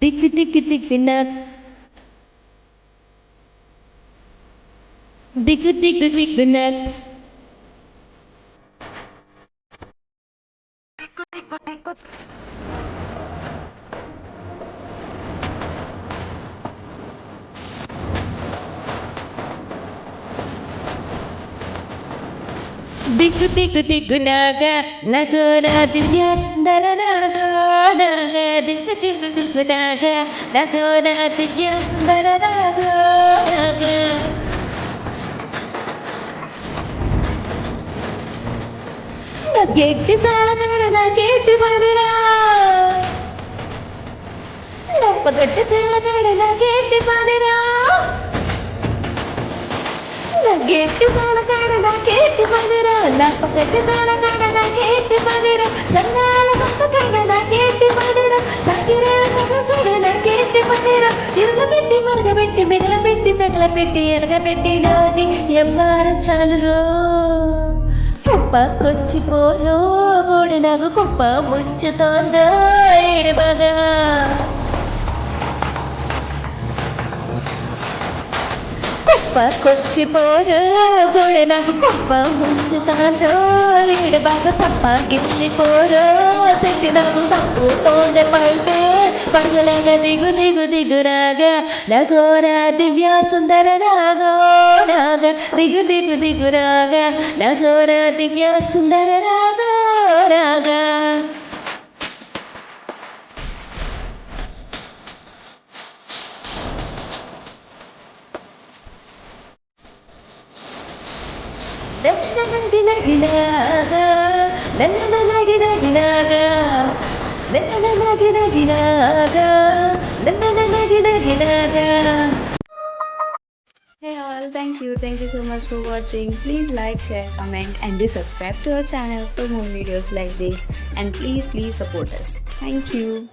திக்கு திக்கு திக்குன திக்கு திக்கு திக்குன திக்கு திக்கு திக்குனாக நகோராதித்யா தரநாக திக்கு திக்கு திக்குனாக நகோராதித்யா தரநாக கேட்டு தாள கேட்டு பாடுறா கட்டு தாள கேட்டு பாடுறா கேட்டு தாள கேட்டு பாடுறா கட்டு தாள கேட்டு பாடுறா தன்னால கட்ட கேட்டு பாடுறா தக்கிர கேட்டு பாடுறா இருக பெட்டி மருக பெட்டி மிகல பெட்டி தகல பெட்டி ఎరగ పెట్టి నాది ఎవ్వారు చాలురో కుప్పకొచ్చి పోరో ఓడి నాకు కుప్ప ముంచుతోందా ఏడుబగా కుప్పకొచ్చి పోరో ఓడి నాకు కుప్ప ముంచుతోందో ఏడుబగా తప్ప గిల్లి పోరో తిట్టి నాకు తప్పుతోంది పల్టే పగలగా దిగు దిగు దిగురాగా నగోరా దివ్య సుందర రాగో రాగ దిగు దిగు దిగురాగా నగోరా దివ్య సుందర రాగో రాగా గిలాగా గిలాగా Hey all, thank you so much for watching. Please like, share, comment and do subscribe to our channel for more videos like this, and please support us. Thank you.